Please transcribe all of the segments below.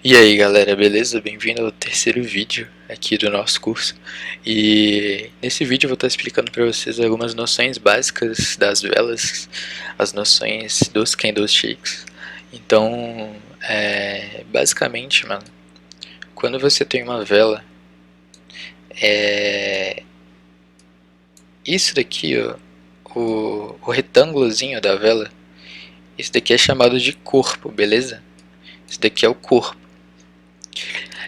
E aí galera, beleza? Bem-vindo ao terceiro vídeo aqui do nosso curso. E nesse vídeo eu vou estar explicando para vocês algumas noções básicas das velas, as noções dos candlesticks. Então, basicamente, mano, quando você tem uma vela, isso daqui, ó, o retângulozinho da vela, isso daqui é chamado de corpo, beleza? Isso daqui é o corpo.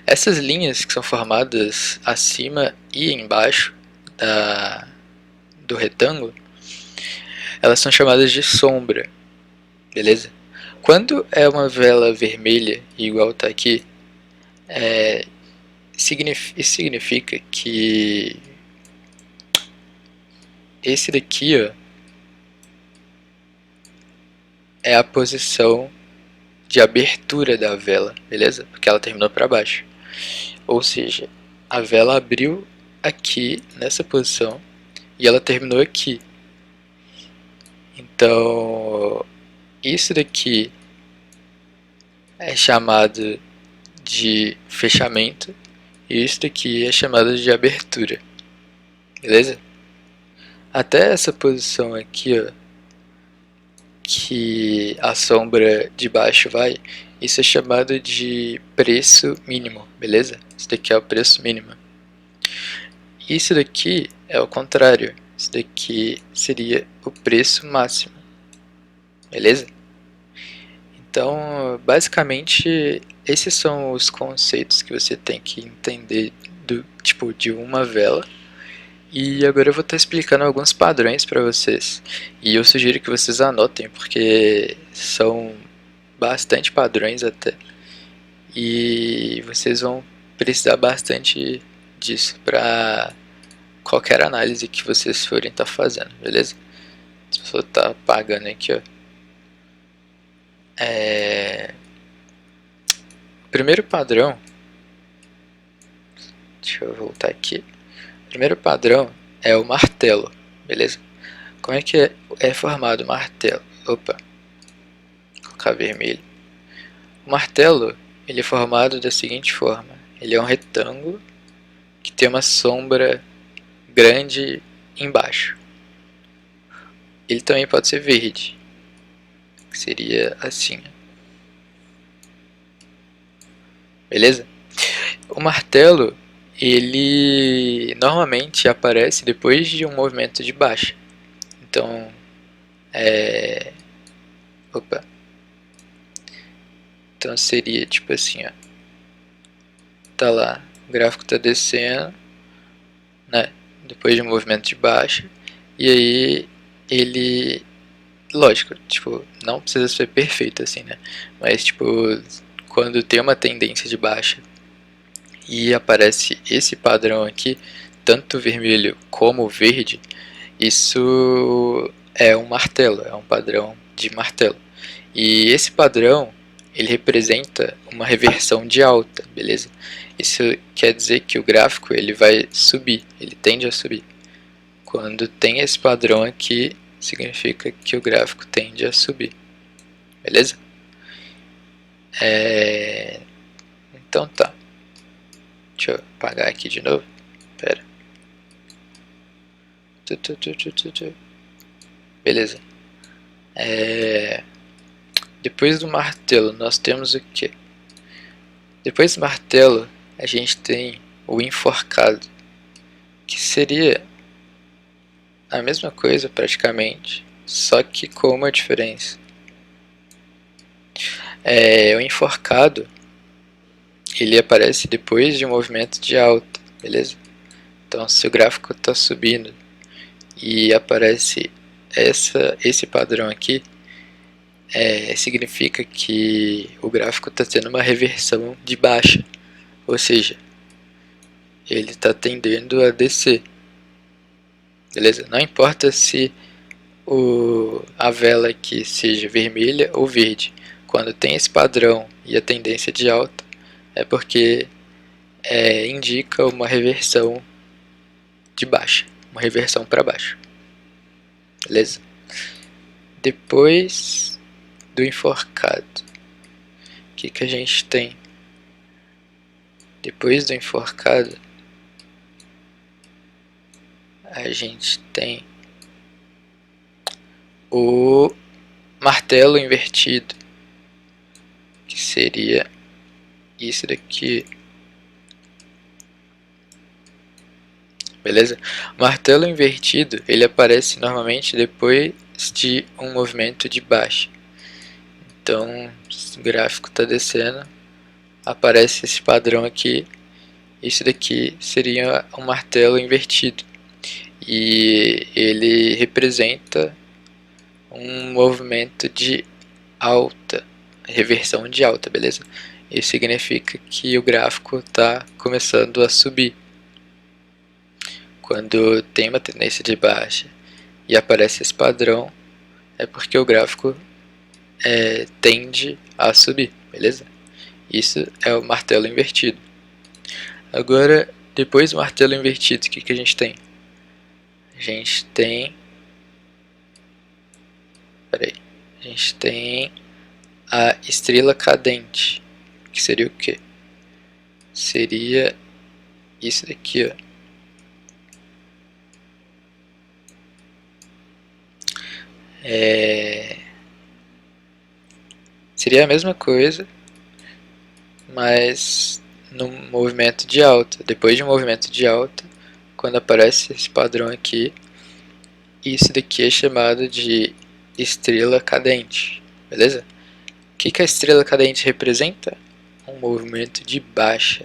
Essas linhas que são formadas acima e embaixo do retângulo, elas são chamadas de sombra, beleza? Quando é uma vela vermelha, igual está aqui, isso significa que esse daqui, ó, é a posição de abertura da vela, beleza? Porque ela terminou para baixo. Ou seja, a vela abriu aqui nessa posição e ela terminou aqui. Então, isso daqui é chamado de fechamento e isso daqui é chamado de abertura, beleza? Até essa posição aqui, ó, que a sombra de baixo vai, isso é chamado de preço mínimo, beleza? Isso daqui é o preço mínimo. Isso daqui é o contrário, isso daqui seria o preço máximo, beleza? Então, basicamente, esses são os conceitos que você tem que entender do tipo de uma vela. E agora eu vou estar explicando alguns padrões para vocês. E eu sugiro que vocês anotem, porque são bastante padrões até. E vocês vão precisar bastante disso para qualquer análise que vocês forem estar fazendo, beleza? Se eu for estar apagando aqui, ó. O primeiro padrão, deixa eu voltar aqui. O primeiro padrão é o martelo, beleza? Como é que é formado o martelo? Opa, vou colocar vermelho. O martelo ele é formado da seguinte forma: ele é um retângulo que tem uma sombra grande embaixo. Ele também pode ser verde, que seria assim, beleza? O martelo ele normalmente aparece depois de um movimento de baixa. Então, opa, então seria tipo assim, ó. Tá lá, o gráfico tá descendo, né? Depois de um movimento de baixa, e aí ele, lógico, tipo, não precisa ser perfeito assim, né? Mas tipo, quando tem uma tendência de baixa e aparece esse padrão aqui, tanto vermelho como verde, isso é um martelo, é um padrão de martelo. E esse padrão ele representa uma reversão de alta, beleza? Isso quer dizer que o gráfico ele vai subir, ele tende a subir. Quando tem esse padrão aqui, significa que o gráfico tende a subir, beleza? Então tá, deixa eu apagar aqui de novo, pera. Beleza. Depois do martelo nós temos o que? Depois do martelo a gente tem o enforcado, que seria a mesma coisa praticamente, só que com uma diferença. O enforcado ele aparece depois de um movimento de alta, beleza? Então se o gráfico está subindo e aparece esse padrão aqui, significa que o gráfico está tendo uma reversão de baixa, ou seja, ele está tendendo a descer, beleza? Não importa se a vela aqui seja vermelha ou verde, quando tem esse padrão e a tendência de alta, é porque indica uma reversão de baixa, uma reversão para baixo, beleza? Depois do enforcado, o que a gente tem? depois do enforcado, a gente tem o martelo invertido, que seria isso daqui. Beleza? O martelo invertido, ele aparece normalmente depois de um movimento de baixa. Então, se o gráfico está descendo, aparece esse padrão aqui. Isso daqui seria um martelo invertido. E ele representa um movimento de alta, reversão de alta, beleza? Isso significa que o gráfico está começando a subir. Quando tem uma tendência de baixa e aparece esse padrão, é porque o gráfico tende a subir, beleza? Isso é o martelo invertido. Agora, depois do martelo invertido, o que a gente tem? A gente tem... A gente tem a estrela cadente, que seria o quê? Seria isso daqui, ó. Seria a mesma coisa, mas no movimento de alta. Depois de um movimento de alta, quando aparece esse padrão aqui, isso daqui é chamado de estrela cadente, beleza? O que a estrela cadente representa? Um movimento de baixa.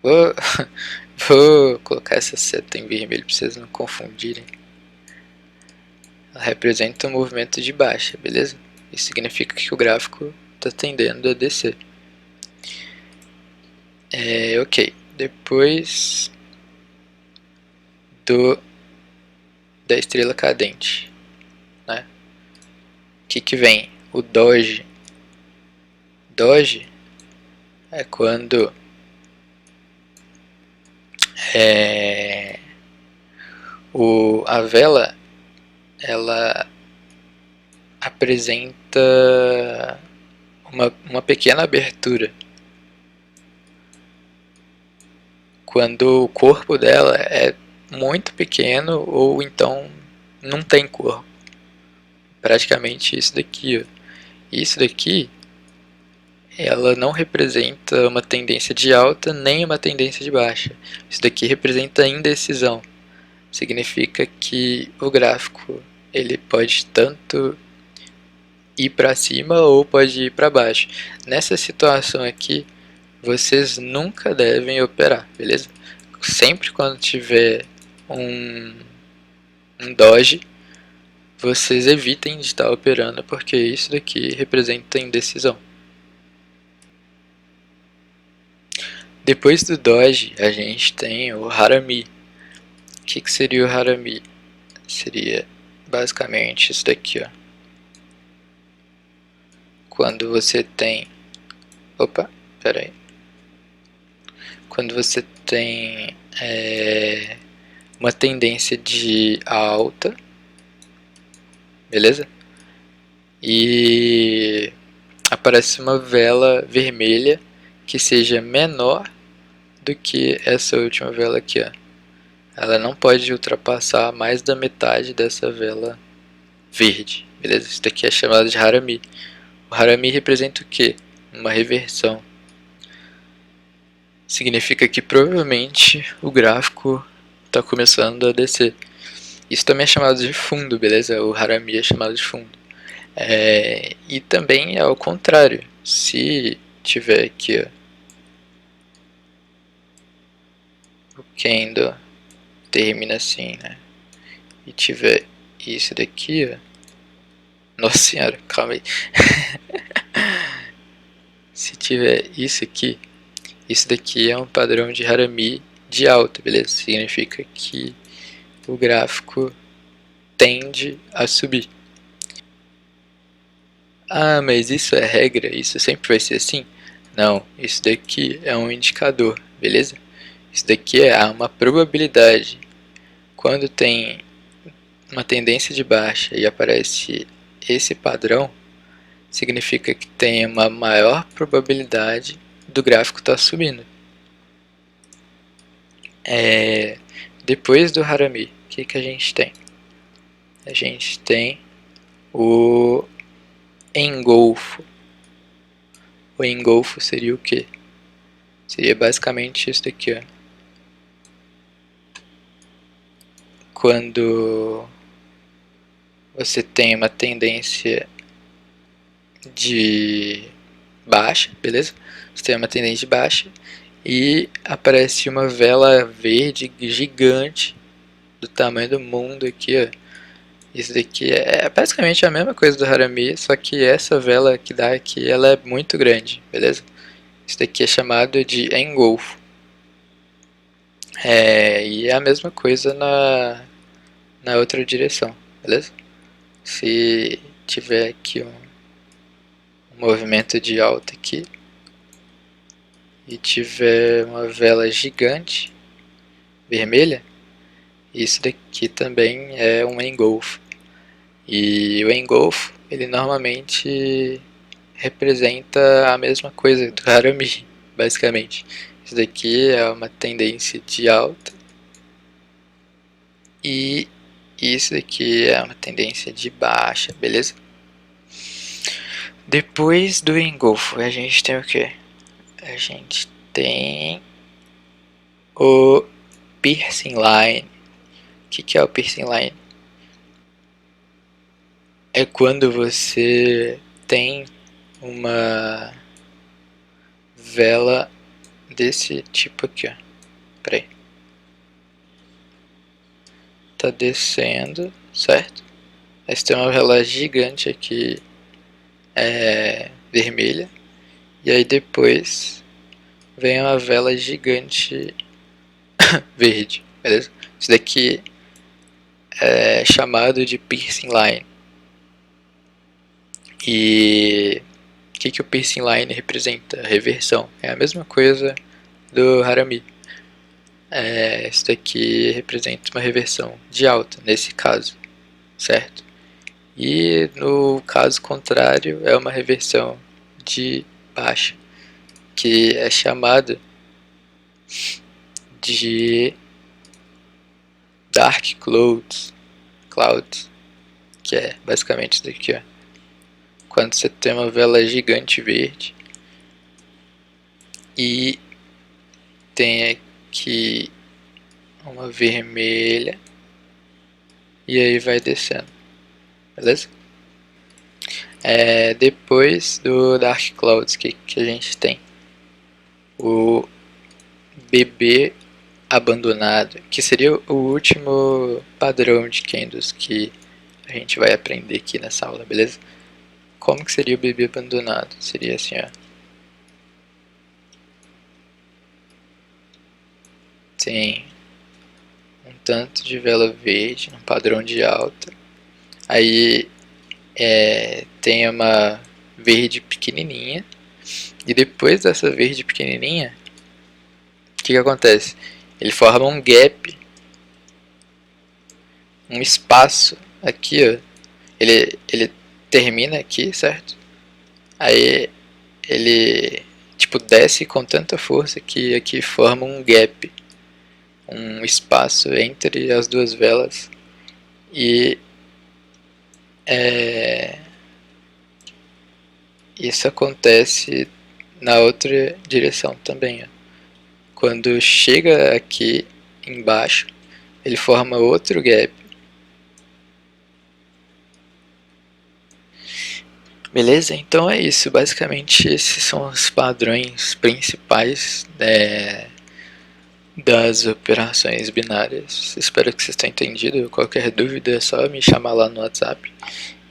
Vou, vou colocar essa seta em vermelho para vocês não confundirem. Ela representa um movimento de baixa, beleza? Isso significa que o gráfico está tendendo a descer. Ok, depois da estrela cadente, né? O que vem? O Doge. Doge é quando a vela ela apresenta uma pequena abertura. Quando o corpo dela é muito pequeno ou então não tem corpo. Praticamente isso daqui, ó. Isso daqui ela não representa uma tendência de alta nem uma tendência de baixa. Isso daqui representa indecisão. Significa que o gráfico ele pode tanto ir para cima ou pode ir para baixo. Nessa situação aqui, vocês nunca devem operar, beleza? Sempre quando tiver um doge, vocês evitem de estar operando, porque isso daqui representa indecisão. Depois do doge, a gente tem o harami. O que seria o harami? Seria basicamente isso daqui, ó. Quando você tem... Opa, pera aí. Quando você tem uma tendência de alta, beleza? E aparece uma vela vermelha que seja menor do que essa última vela aqui, ó. Ela não pode ultrapassar mais da metade dessa vela verde, beleza? Isso daqui é chamado de harami. O harami representa o quê? Uma reversão. Significa que provavelmente o gráfico está começando a descer. Isso também é chamado de fundo, beleza? O harami é chamado de fundo. E também é ao contrário. Se tiver aqui, ó, o candle termina assim, né? E tiver isso daqui, ó. Nossa senhora, calma aí. Se tiver isso aqui, isso daqui é um padrão de harami de alta, beleza? Significa que o gráfico tende a subir. Ah, mas isso é regra? Isso sempre vai ser assim? Não, isso daqui é um indicador, beleza? Isso daqui é uma probabilidade. Quando tem uma tendência de baixa e aparece esse padrão, significa que tem uma maior probabilidade do gráfico está subindo. Depois do Harami, o que a gente tem? A gente tem o engolfo. O engolfo seria o quê? Seria basicamente isso daqui, ó. Quando você tem uma tendência de baixa, beleza? Você tem uma tendência de baixa e aparece uma vela verde gigante do tamanho do mundo aqui, ó. Isso daqui é basicamente a mesma coisa do Harami, só que essa vela que dá aqui, ela é muito grande, beleza? Isso daqui é chamado de engolfo. E é a mesma coisa na outra direção, beleza? Se tiver aqui um movimento de alta aqui e tiver uma vela gigante vermelha, isso daqui também é um engolfo. E o engolfo, ele normalmente representa a mesma coisa do Harami, basicamente. Isso daqui é uma tendência de alta e isso daqui é uma tendência de baixa, beleza? Depois do engolfo, a gente tem o que? A gente tem o piercing line. O que é o piercing line? É quando você tem uma vela desse tipo aqui, ó. Peraí. Tá descendo, certo? Aí você tem uma vela gigante aqui, vermelha. E aí depois vem uma vela gigante verde, beleza? Isso daqui é chamado de piercing line. E o que o piercing line representa? Reversão. É a mesma coisa do Harami. Isso daqui representa uma reversão de alta, nesse caso, certo? E no caso contrário, é uma reversão de baixa, que é chamada de dark clouds, que é basicamente isso daqui, ó. Quando você tem uma vela gigante verde e tem aqui uma vermelha e aí vai descendo, beleza? Depois do Dark Clouds, que a gente tem o bebê abandonado, que seria o último padrão de candles que a gente vai aprender aqui nessa aula, beleza? Como que seria o bebê abandonado? Seria assim, ó. Tem um tanto de vela verde, um padrão de alta. Aí tem uma verde pequenininha. E depois dessa verde pequenininha, o que acontece? Ele forma um gap, um espaço aqui, ó. Ele termina aqui, certo? Aí ele tipo desce com tanta força que aqui forma um gap, um espaço entre as duas velas. E isso acontece na outra direção também, ó. Quando chega aqui embaixo, ele forma outro gap. Beleza? Então é isso. Basicamente esses são os padrões principais das operações binárias. Espero que vocês tenham entendido. Qualquer dúvida é só me chamar lá no WhatsApp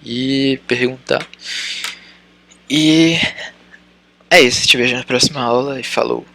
e perguntar. E é isso. Te vejo na próxima aula e falou!